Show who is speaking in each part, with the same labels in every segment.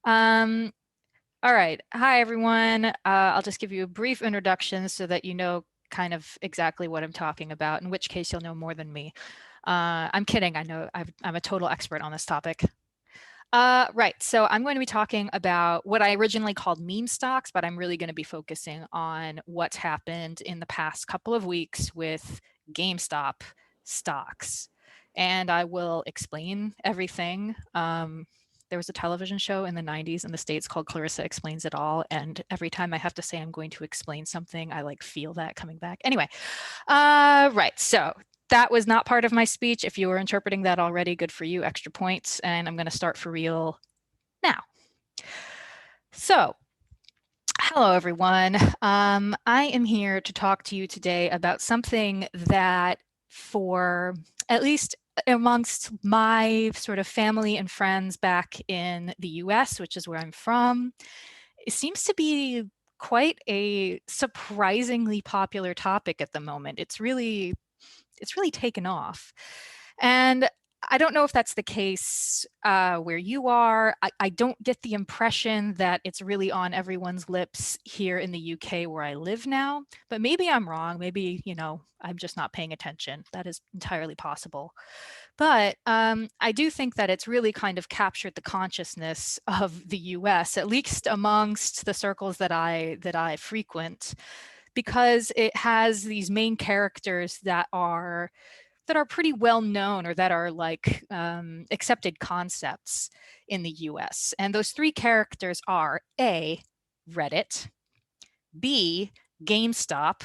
Speaker 1: Um, all right. Hi, everyone. I'll just give you a brief introduction so that you know kind of exactly what I'm talking about, in which case you'll know more than me. I'm kidding. I know I'm a total expert on this topic. Right. So I'm going to be talking about what I originally called meme stocks, but I'm really going to be focusing on what's happened in the past couple of weeks with GameStop stocks. And I will explain everything. There was a television show in the 90s in the States called Clarissa Explains It All. And every time I have to say I'm going to explain something, I like feel that coming back. Anyway, right. So that was not part of my speech. If you were interpreting that already, good for you, extra points. And I'm going to start for real now. So, hello, everyone. I am here to talk to you today about something that, for at least amongst my sort of family and friends back in the US, which is where I'm from, it seems to be quite a surprisingly popular topic at the moment. It's really taken off. And I don't know if that's the case where you are. I don't get the impression that it's really on everyone's lips here in the UK where I live now, but maybe I'm wrong. Maybe, I'm just not paying attention. That is entirely possible. But I do think that it's really kind of captured the consciousness of the US, at least amongst the circles that I frequent, because it has these main characters that are pretty well known, or that are like accepted concepts in the US. And those three characters are A, Reddit, B, GameStop,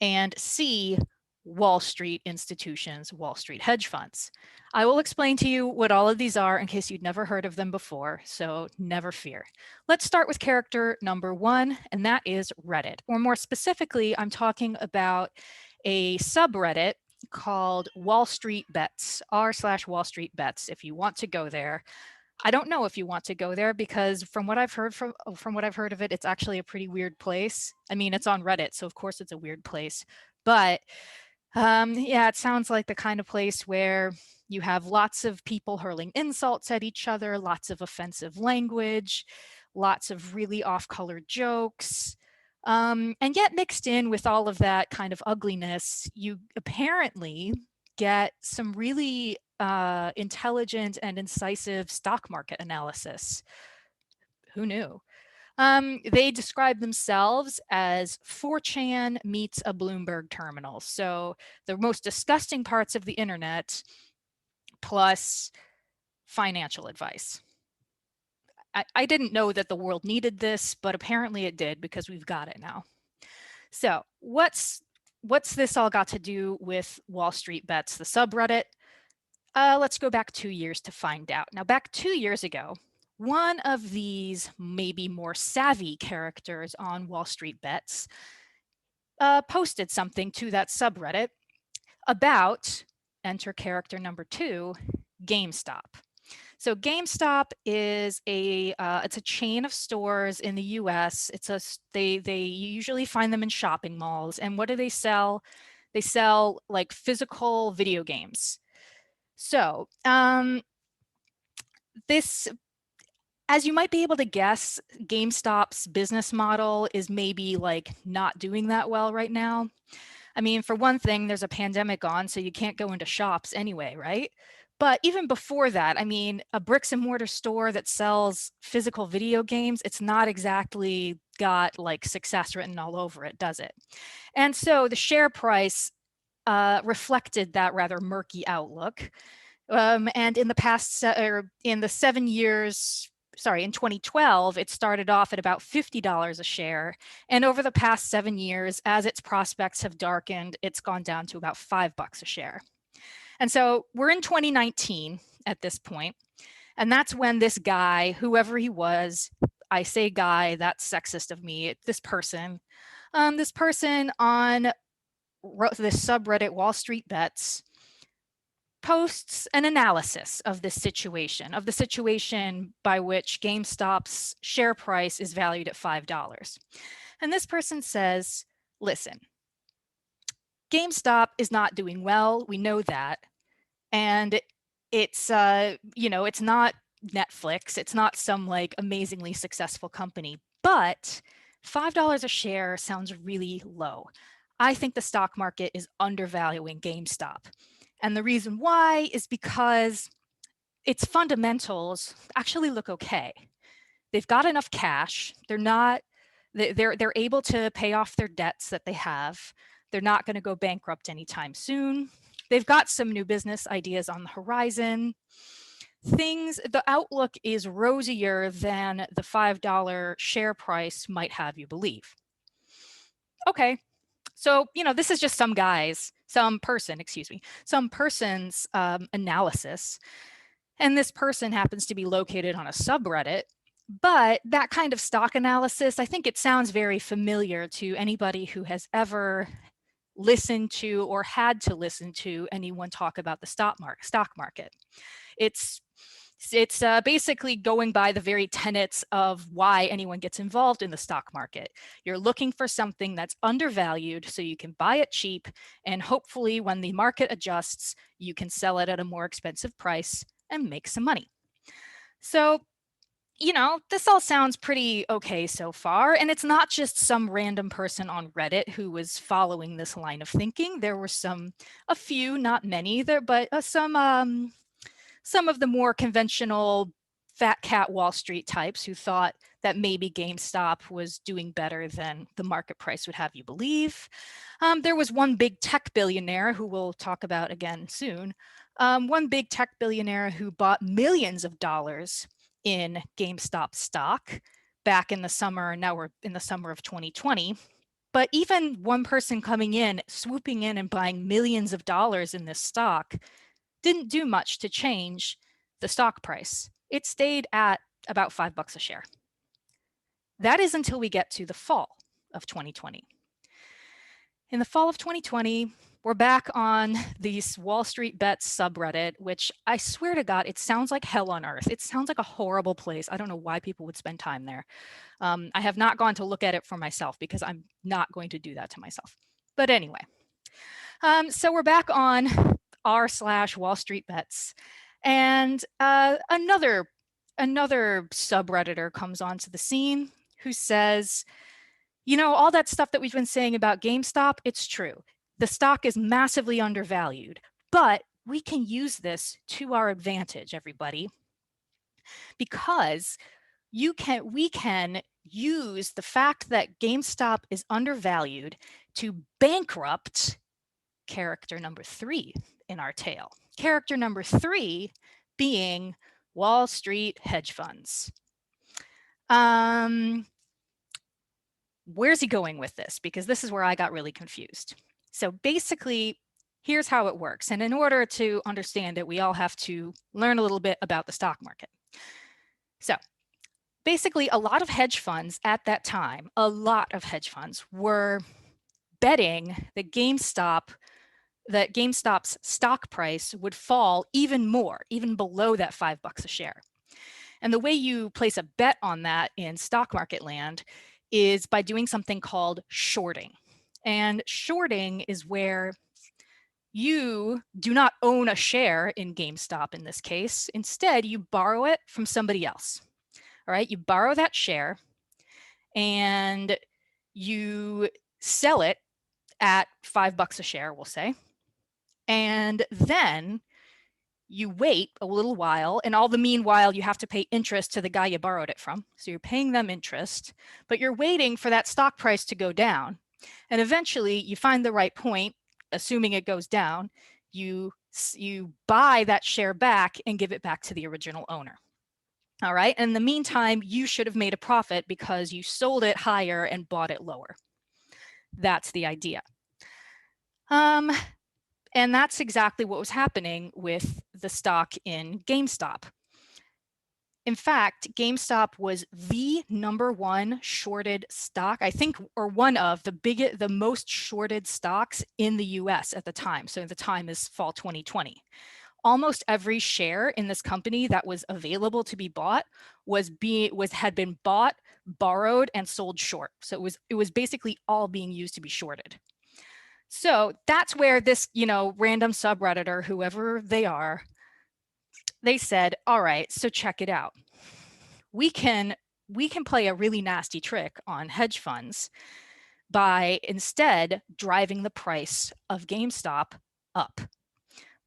Speaker 1: and C, Wall Street institutions, Wall Street hedge funds. I will explain to you what all of these are in case you'd never heard of them before, so never fear. Let's start with character number one, and that is Reddit. Or more specifically, I'm talking about a subreddit called Wall Street Bets, r/Wall Street Bets, if you want to go there. I don't know if you want to go there because from what I've heard from what I've heard of it, it's actually a pretty weird place. I mean, it's on Reddit, so of course it's a weird place. But yeah, it sounds like the kind of place where you have lots of people hurling insults at each other, lots of offensive language, lots of really off-color jokes. And yet mixed in with all of that kind of ugliness, you apparently get some really intelligent and incisive stock market analysis. Who knew? They describe themselves as 4chan meets a Bloomberg terminal. So the most disgusting parts of the internet plus financial advice. I didn't know that the world needed this, but apparently it did because we've got it now. So what's this all got to do with Wall Street Bets, the subreddit? Let's go back 2 years to find out. Now, back 2 years ago, one of these maybe more savvy characters on Wall Street Bets posted something to that subreddit about, enter character number two, GameStop. So GameStop is it's a chain of stores in the U.S. They usually find them in shopping malls, and what do they sell? They sell like physical video games. So this, as you might be able to guess, GameStop's business model is maybe like not doing that well right now. I mean, for one thing, there's a pandemic on, so you can't go into shops anyway, right? But even before that, I mean, a bricks and mortar store that sells physical video games, it's not exactly got like success written all over it, does it? And so the share price reflected that rather murky outlook. And in the past, or in the 7 years, sorry, in 2012, it started off at about $50 a share. And over the past 7 years, as its prospects have darkened, it's gone down to about $5 a share. And so we're in 2019 at this point, and that's when this guy, whoever he was, I say guy, that's sexist of me, this person on this subreddit Wall Street Bets posts an analysis of this situation, of the situation by which GameStop's share price is valued at $5. And this person says, listen, GameStop is not doing well. We know that. And it's not Netflix. It's not some like amazingly successful company, but $5 a share sounds really low. I think the stock market is undervaluing GameStop. And the reason why is because its fundamentals actually look okay. They've got enough cash. They're able to pay off their debts that they have. They're not going to go bankrupt anytime soon. They've got some new business ideas on the horizon. The outlook is rosier than the $5 share price might have you believe. Okay, so, this is just some person's analysis. And this person happens to be located on a subreddit. But that kind of stock analysis, I think it sounds very familiar to anybody who has ever listened to or had to listen to anyone talk about the stock market. It's basically going by the very tenets of why anyone gets involved in the stock market. You're looking for something that's undervalued so you can buy it cheap, and hopefully when the market adjusts, you can sell it at a more expensive price and make some money. So, this all sounds pretty okay so far. And it's not just some random person on Reddit who was following this line of thinking. There were a few, not many there, but some of the more conventional fat cat Wall Street types who thought that maybe GameStop was doing better than the market price would have you believe. There was one big tech billionaire who we'll talk about again soon. One big tech billionaire who bought millions of dollars in GameStop stock back in the summer. Now we're in the summer of 2020. But even one person coming in, swooping in and buying millions of dollars in this stock didn't do much to change the stock price. It stayed at about $5 a share. That is until we get to the fall of 2020. In the fall of 2020, we're back on these Wall Street Bets subreddit, which I swear to God, it sounds like hell on earth. It sounds like a horrible place. I don't know why people would spend time there. I have not gone to look at it for myself because I'm not going to do that to myself. But anyway, so we're back on r/Wall Street Bets, and another subredditor comes onto the scene who says, all that stuff that we've been saying about GameStop, it's true. The stock is massively undervalued, but we can use this to our advantage, everybody, because we can use the fact that GameStop is undervalued to bankrupt character number 3 in our tale. Character number 3 being Wall Street hedge funds. Where's he going with this? Because this is where I got really confused. So basically, here's how it works. And in order to understand it, we all have to learn a little bit about the stock market. So basically, a lot of hedge funds at that time, were betting that GameStop's stock price would fall even more, even below that $5 a share. And the way you place a bet on that in stock market land is by doing something called shorting. And shorting is where you do not own a share in GameStop in this case. Instead, you borrow it from somebody else. All right, you borrow that share and you sell it at $5 a share, we'll say. And then you wait a little while, and all the meanwhile, you have to pay interest to the guy you borrowed it from. So you're paying them interest, but you're waiting for that stock price to go down. And eventually you find the right point, assuming it goes down, you buy that share back and give it back to the original owner. All right. And in the meantime, you should have made a profit because you sold it higher and bought it lower. That's the idea. And that's exactly what was happening with the stock in GameStop. In fact, GameStop was the #1 shorted stock, I think, or one of the most shorted stocks in the US at the time. So the time is fall 2020. Almost every share in this company that was available to be bought had been bought, borrowed, and sold short. So it was basically all being used to be shorted. So that's where this, random subredditor, whoever they are, they said, all right, so check it out. We can play a really nasty trick on hedge funds by instead driving the price of GameStop up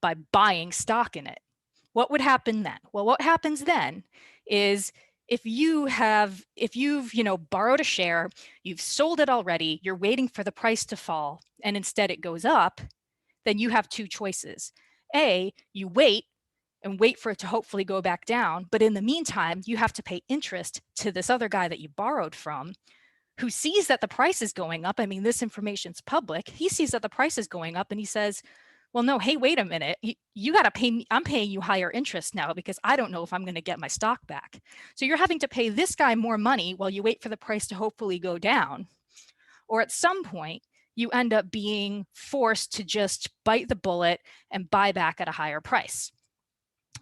Speaker 1: by buying stock in it. What would happen then? Well, what happens then is if you've borrowed a share, you've sold it already, you're waiting for the price to fall, and instead it goes up, then you have two choices. A, you wait and wait for it to hopefully go back down, but in the meantime, you have to pay interest to this other guy that you borrowed from, who sees that the price is going up. I mean, this information's public. He sees that the price is going up and he says, well, no, hey, wait a minute. You got to pay me. I'm paying you higher interest now because I don't know if I'm going to get my stock back. So you're having to pay this guy more money while you wait for the price to hopefully go down. Or at some point, you end up being forced to just bite the bullet and buy back at a higher price.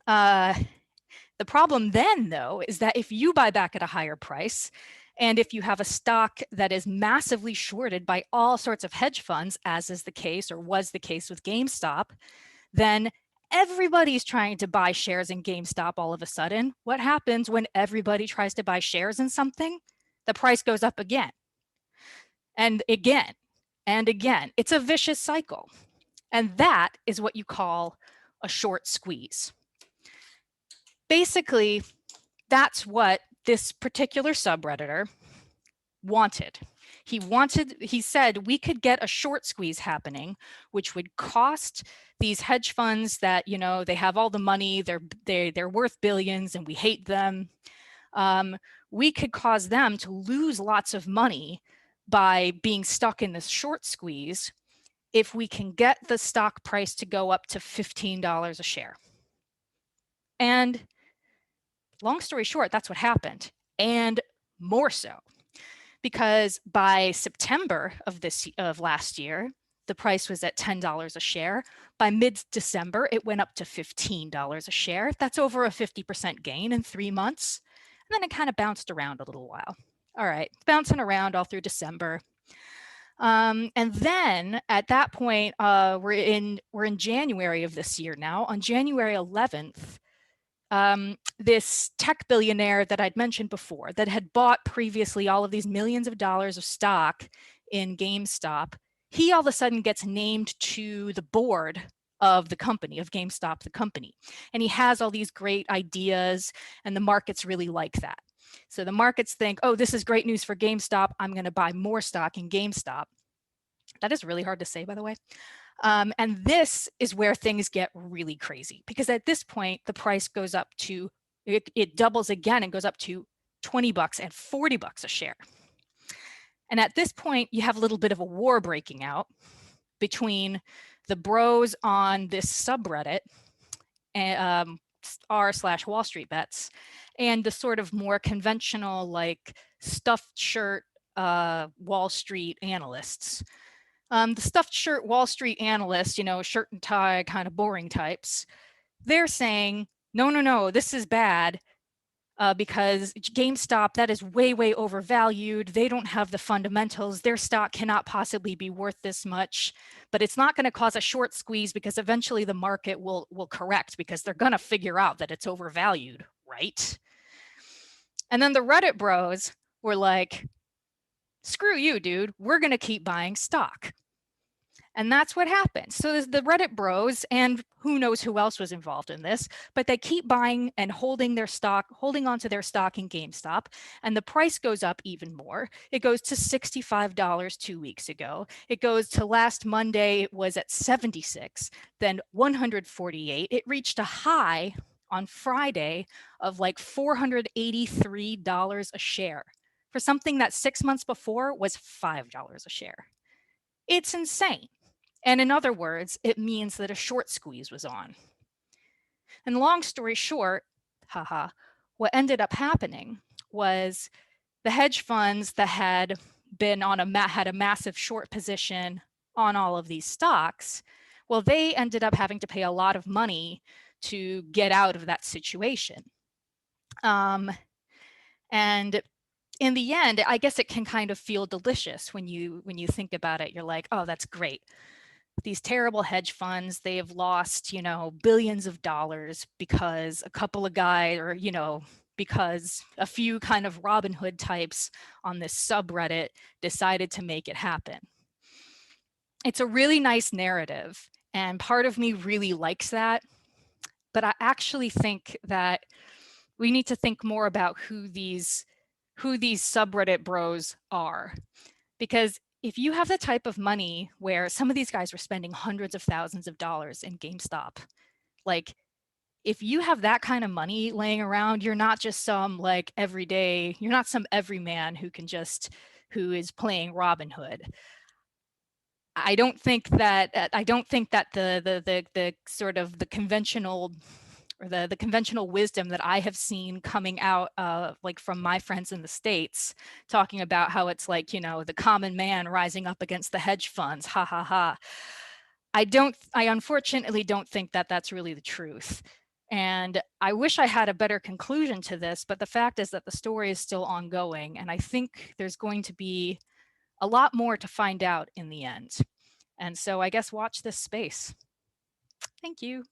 Speaker 1: The problem then, though, is that if you buy back at a higher price, and if you have a stock that is massively shorted by all sorts of hedge funds, as is the case or was the case with GameStop, then everybody's trying to buy shares in GameStop all of a sudden. What happens when everybody tries to buy shares in something? The price goes up again and again and again. It's a vicious cycle. And that is what you call a short squeeze. Basically, that's what this particular subredditor wanted. He said we could get a short squeeze happening, which would cost these hedge funds that, they have all the money, they're worth billions and we hate them. We could cause them to lose lots of money by being stuck in this short squeeze if we can get the stock price to go up to $15 a share. And long story short, that's what happened, and more so, because by September of last year, the price was at $10 a share. By mid-December, it went up to $15 a share. That's over a 50% gain in 3 months. And then it kind of bounced around a little while. All right, bouncing around all through December. And then at that point, we're in January of this year now. On January 11th, this tech billionaire that I'd mentioned before, that had bought previously all of these millions of dollars of stock in GameStop, he all of a sudden gets named to the board of the company, of GameStop, the company. And he has all these great ideas, and the markets really like that. So the markets think, oh, this is great news for GameStop. I'm going to buy more stock in GameStop. That is really hard to say, by the way. And this is where things get really crazy, because at this point, the price goes up to, it doubles again and goes up to $20 and $40 a share. And at this point, you have a little bit of a war breaking out between the bros on this subreddit, r/wallstreetbets, and the sort of more conventional, like stuffed shirt Wall Street analysts. The stuffed shirt Wall Street analysts, shirt and tie, kind of boring types, they're saying, no, this is bad because GameStop, that is way, way overvalued. They don't have the fundamentals. Their stock cannot possibly be worth this much, but it's not going to cause a short squeeze because eventually the market will correct, because they're going to figure out that it's overvalued, right? And then the Reddit bros were like, screw you, dude. We're going to keep buying stock. And that's what happened. So the Reddit bros, and who knows who else was involved in this, but they keep buying and holding their stock, holding onto their stock in GameStop, and the price goes up even more. It goes to $65 2 weeks ago. It goes to last Monday, it was at 76, then 148. It reached a high on Friday of like $483 a share for something that 6 months before was $5 a share. It's insane. And in other words, it means that a short squeeze was on. And long story short, what ended up happening was the hedge funds that had been had a massive short position on all of these stocks, well, they ended up having to pay a lot of money to get out of that situation. And in the end, I guess it can kind of feel delicious when you think about it. You're like, oh, that's great. these terrible hedge funds, they have lost, billions of dollars because a couple of guys, or, because a few kind of Robin Hood types on this subreddit decided to make it happen. It's a really nice narrative, and part of me really likes that. But I actually think that we need to think more about who these subreddit bros are. Because if you have the type of money where some of these guys were spending hundreds of thousands of dollars in GameStop, like if you have that kind of money laying around, you're not just some you're not some everyman who is playing Robin Hood. I don't think that the sort of the conventional or the conventional wisdom that I have seen coming out from my friends in the States talking about how it's the common man rising up against the hedge funds, ha ha ha. I unfortunately don't think that that's really the truth. And I wish I had a better conclusion to this, but the fact is that the story is still ongoing, and I think there's going to be a lot more to find out in the end. And so I guess watch this space. Thank you.